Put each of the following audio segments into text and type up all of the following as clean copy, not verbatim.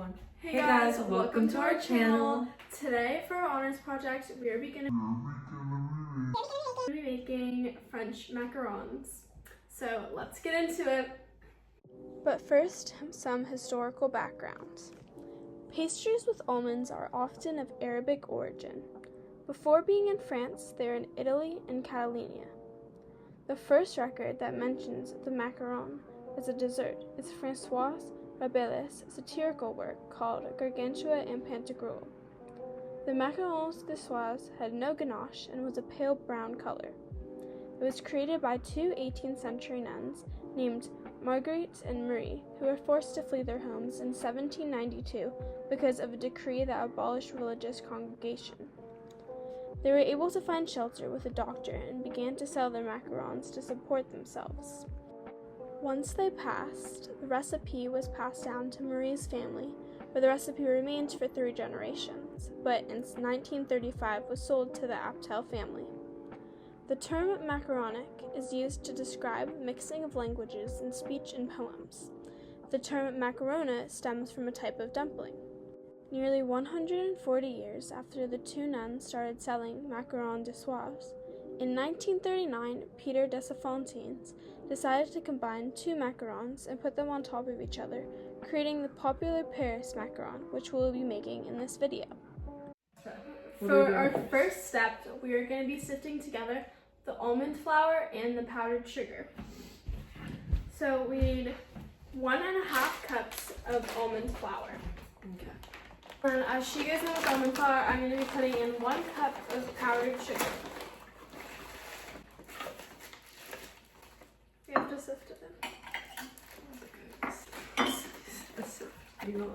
one. Hey guys, welcome to our channel. Today for our honors project, we are beginning to be making French macarons. So let's get into it. But first, some historical background. Pastries with almonds are often of Arabic origin. Before being in France, they were in Italy and Catalonia. The first record that mentions the macaron as a dessert is Francois Rabelais' satirical work called Gargantua and Pantagruel. The macarons niçois had no ganache and was a pale brown color. It was created by two 18th century nuns named Marguerite and Marie, who were forced to flee their homes in 1792 because of a decree that abolished religious congregation. They were able to find shelter with a doctor and began to sell their macarons to support themselves. Once they passed, the recipe was passed down to Marie's family, where the recipe remained for 3 generations, but in 1935 was sold to the Aptel family. The term macaronic is used to describe mixing of languages in speech and poems. The term macarona stems from a type of dumpling. Nearly 140 years after the two nuns started selling macarons niçois, in 1939, Peter Desfontaines decided to combine 2 macarons and put them on top of each other, creating the popular Paris macaron, which we'll be making in this video. For our first step, we are going to be sifting together the almond flour and the powdered sugar. So we need 1.5 cups of almond flour. Okay. And as she goes in with almond flour, I'm going to be putting in 1 cup of powdered sugar. You have to sift it in. You know,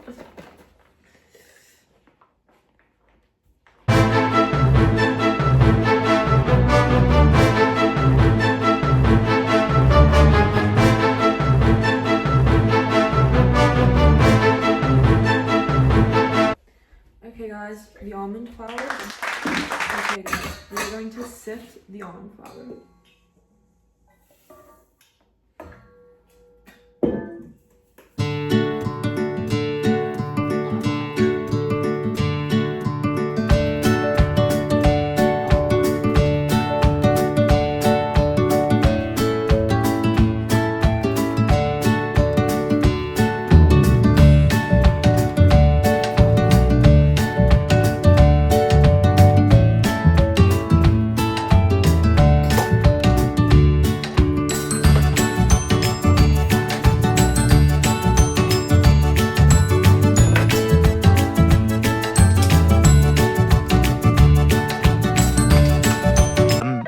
okay guys, the almond flour. Okay guys, we're going to sift the almond flour.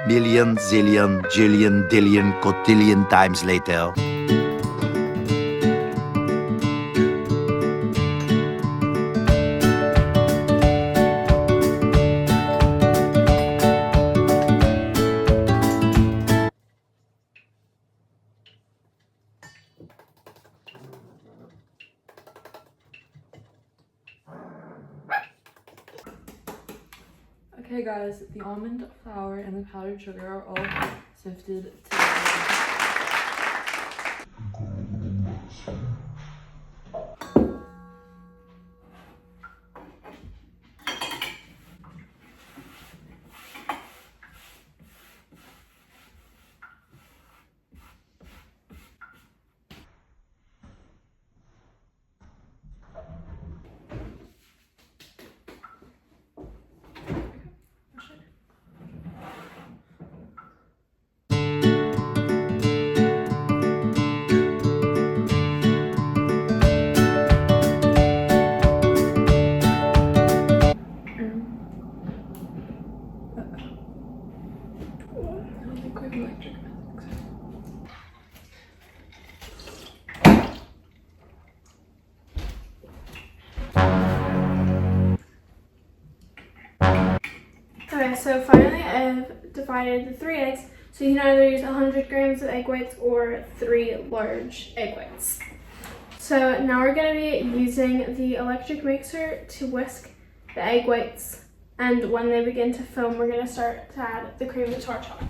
Million, zillion, jillion, dillion, cotillion times later. Okay guys, the almond flour and the powdered sugar are all sifted together. Okay, so finally I've divided the 3 eggs, so you can either use 100 grams of egg whites or 3 large egg whites. So now we're going to be using the electric mixer to whisk the egg whites, and when they begin to foam, we're going to start to add the cream to our chocolate.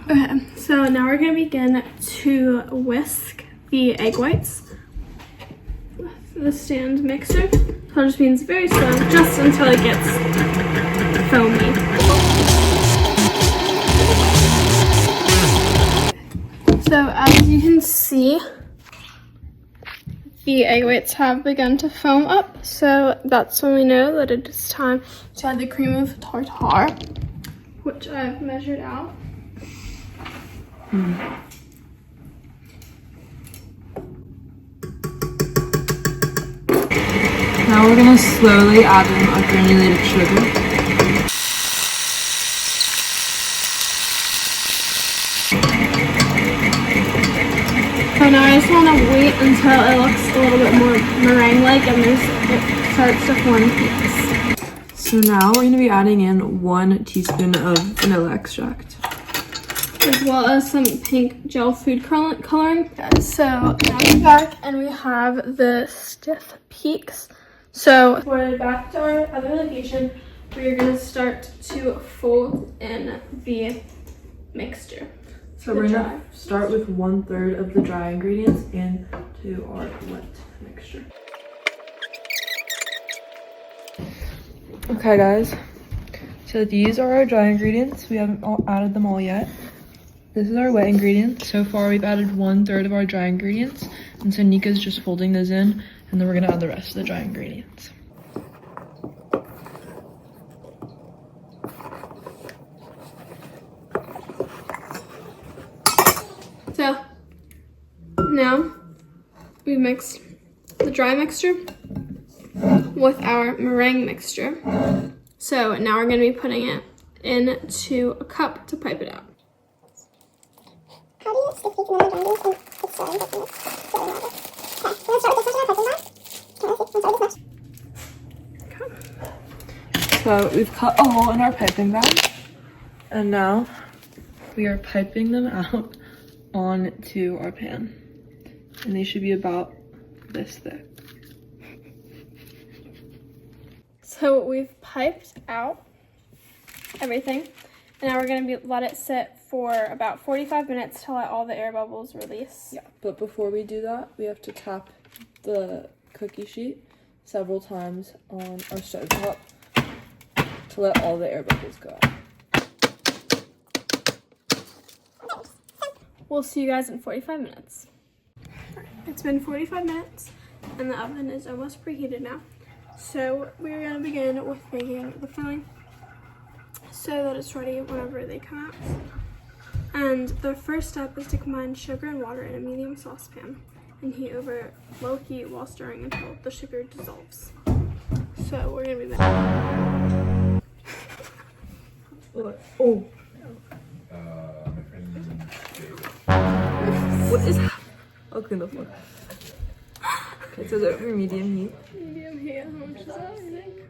Okay, so now we're going to begin to whisk the egg whites with the stand mixer. So it just means very slow, just until it gets foamy. So as you can see, the egg whites have begun to foam up. So that's when we know that it is time to add the cream of tartar, which I've measured out. Now we're gonna slowly add in our granulated sugar. So now I just want to wait until it looks a little bit more meringue-like and it starts to form peaks. So now we're gonna be adding in 1 teaspoon of vanilla extract. As well as some pink gel food coloring. So now we're back and we have the stiff peaks. So we're back to our other location. We're gonna start to fold in the mixture. So we're gonna start with 1/3 of the dry ingredients into our wet mixture. Okay guys, so these are our dry ingredients. We haven't added them all yet. This is our wet ingredients. So far we've added 1/3 of our dry ingredients. And so Nika's just folding those in and then we're gonna add the rest of the dry ingredients. So now we mixed the dry mixture with our meringue mixture. So now we're going to be putting it into a cup to pipe it out. So we've cut a hole in our piping bag and now we are piping them out onto our pan. And they should be about this thick. So we've piped out everything. And now we're going to let it sit for about 45 minutes to let all the air bubbles release. Yeah, but before we do that, we have to tap the cookie sheet several times on our stove top to let all the air bubbles go out. We'll see you guys in 45 minutes. It's been 45 minutes and the oven is almost preheated now. So we're going to begin with making the filling so that it's ready whenever they come out. And the first step is to combine sugar and water in a medium saucepan and heat over low heat while stirring until the sugar dissolves. So we're going to be back. Oh. What is that? I'll clean the floor. Okay, so they're over medium heat. Medium heat, how much is that, I think?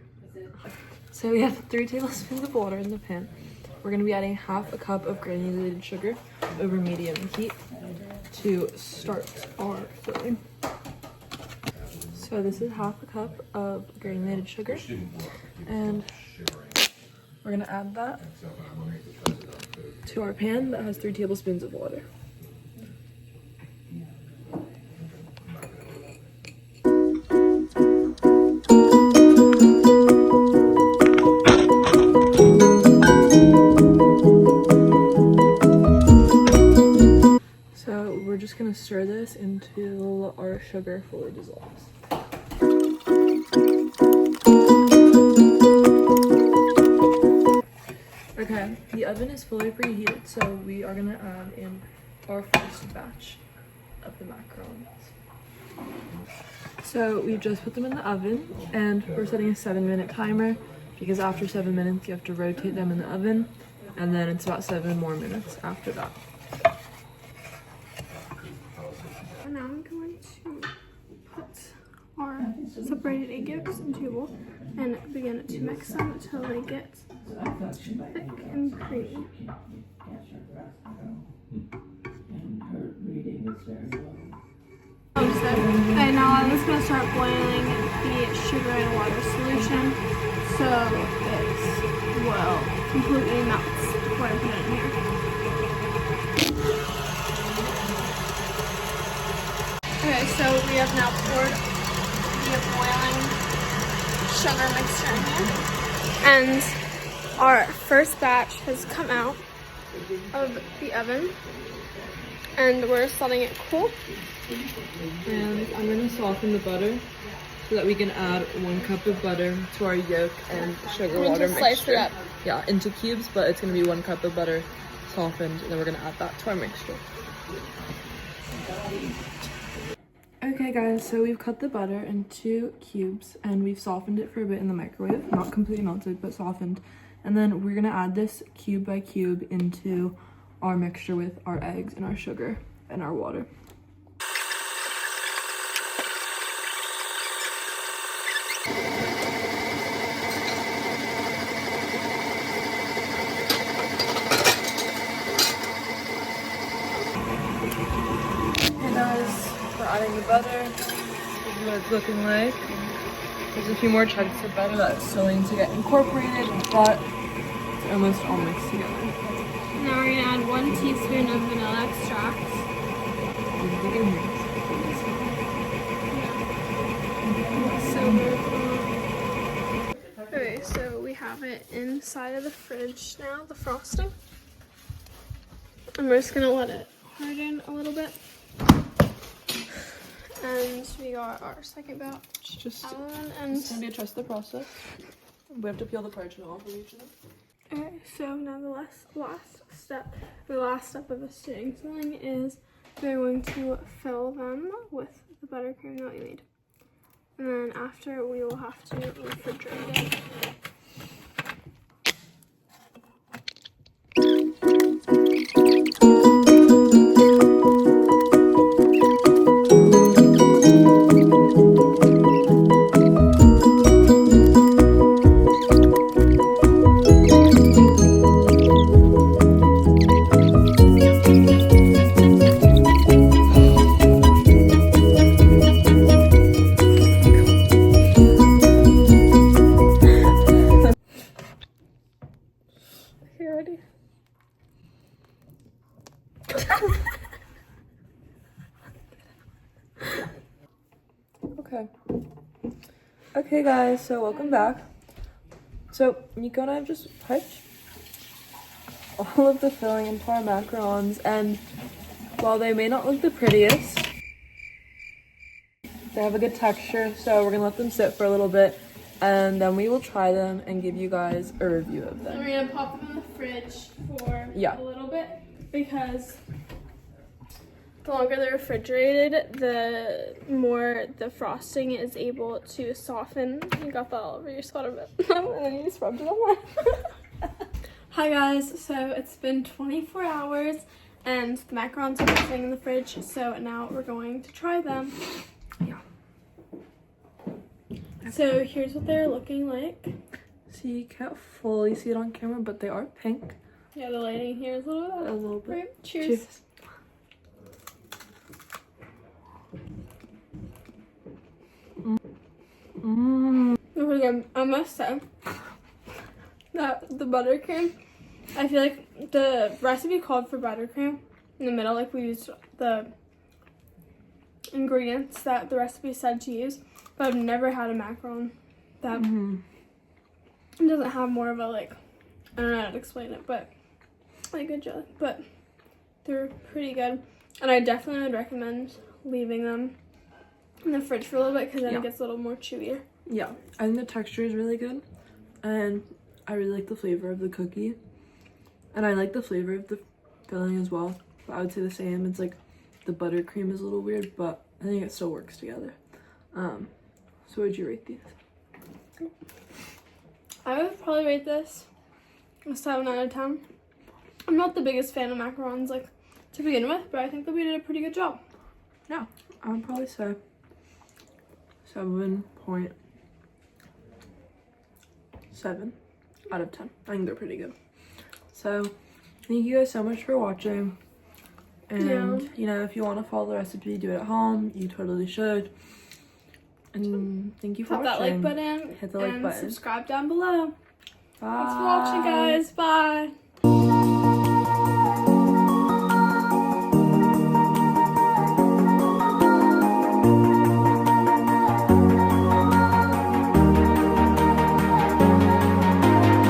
So we have 3 tablespoons of water in the pan. We're going to be adding 1/2 cup of granulated sugar over medium heat to start our filling. So this is 1/2 cup of granulated sugar and we're going to add that to our pan that has 3 tablespoons of water. So we're just going to stir this until our sugar fully dissolves. Okay, the oven is fully preheated, so we are going to add in our first batch of the macarons. So we've just put them in the oven and we're setting a 7-minute timer because after 7 minutes you have to rotate them in the oven and then it's about 7 more minutes after that. And now I'm going to put our separated egg yolks into a bowl and begin to mix them until they get thick and creamy. Okay, now I'm just going to start boiling the sugar and water solution so it will completely melt what I put in here. Okay, so we have now poured the boiling sugar mixture in here. And our first batch has come out of the oven. And we're just letting it cool. And I'm gonna soften the butter so that we can add 1 cup of butter to our yolk and sugar water mixture. Slice it up. Yeah, into cubes, but it's gonna be 1 cup of butter softened, and then we're gonna add that to our mixture. Okay guys, so we've cut the butter into cubes and we've softened it for a bit in the microwave. Not completely melted, but softened. And then we're gonna add this cube by cube into our mixture with our eggs and our sugar and our water. Hey guys, we're adding the butter. This is what it's looking like. There's a few more chunks of butter that still need to get incorporated, but it's almost all mixed together. Now we're gonna add 1 teaspoon of vanilla extract. Okay, so we have it inside of the fridge now, the frosting. And we're just gonna let it harden a little bit. And we got our second batch. Just and it's gonna be a trust the process. We have to peel the parchment off of each of them. okay, so now the last step of the stewing filling is we're going to fill them with the buttercream that we made. And then after we will have to refrigerate it. Okay, ready? Okay guys, so welcome back. So Nico and I have just piped all of the filling into our macarons, and while they may not look the prettiest, they have a good texture, so we're gonna let them sit for a little bit and then we will try them and give you guys a review of them. And we're gonna pop them in the fridge for Yeah. a little bit because the longer they're refrigerated, the more the frosting is able to soften. You got that all over your sweater bit. And then you just rubbed it on mine. Hi guys, so it's been 24 hours and the macarons are sitting in the fridge, so now we're going to try them. Yeah. So here's what they're looking like. So you can't fully see it on camera, but they are pink. Yeah, the lighting here is a little bit. A little bit. Right, cheers. Cheers. Okay, I must say that the buttercream, I feel like the recipe called for buttercream in the middle, like we used the ingredients that the recipe said to use, but I've never had a macaron that doesn't have more of a, like, I don't know how to explain it, but like a jelly, but they're pretty good, and I definitely would recommend leaving them in the fridge for a little bit because then it gets a little more chewier. Yeah, I think the texture is really good, and I really like the flavor of the cookie, and I like the flavor of the filling as well. But I would say the same. It's like the buttercream is a little weird, but I think it still works together. So would you rate these? I would probably rate this a 7 out of 10. I'm not the biggest fan of macarons, like, to begin with, but I think that we did a pretty good job. Yeah, I would probably say 7.7 out of 10. I think they're pretty good. So thank you guys so much for watching. And you know, if you want to follow the recipe, do it at home. You totally should. And thank you for watching. Hit that like button. Hit the like button. And subscribe down below. Bye. Thanks for watching, guys. Bye.